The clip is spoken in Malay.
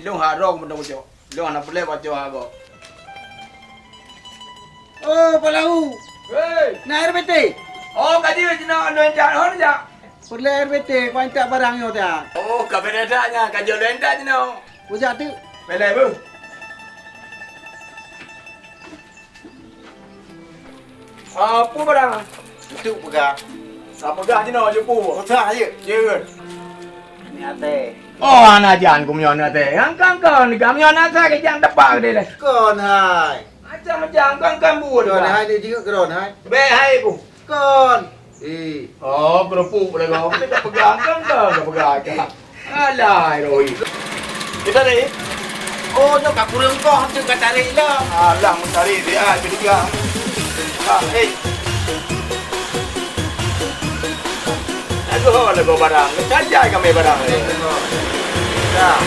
ilung harong benda ujo. Ilung anak boleh baca hago. Oh, Palau. Hei. Na RBT. Oh, kadi cina anu endak hon ja. Perle RBT kau entak barang yo ta. Oh, kabedanya kajo lendak cina. Ujak tu. Pele bu. Apa barang? Itu pegang. Apa gak cina jupu? Kotak aje. Jeun. Ni ate. Oh, anak jangan kumyon ate. Angkang ni kamyon ate ke jang tepak de le. Kon hai. Macam kan bu. Kon hai ni juga keron hai. Be hai bu. Kon. Eh. Oh, kerupuk le kau. Kita pegang kan pegang. Alai roi. Kita ni. Oh, nyok kat kurang kau tu kat tarik lah. Alah mencari dia ketiga. Hei. Aku ada barang. Cajai kami barang. Dah.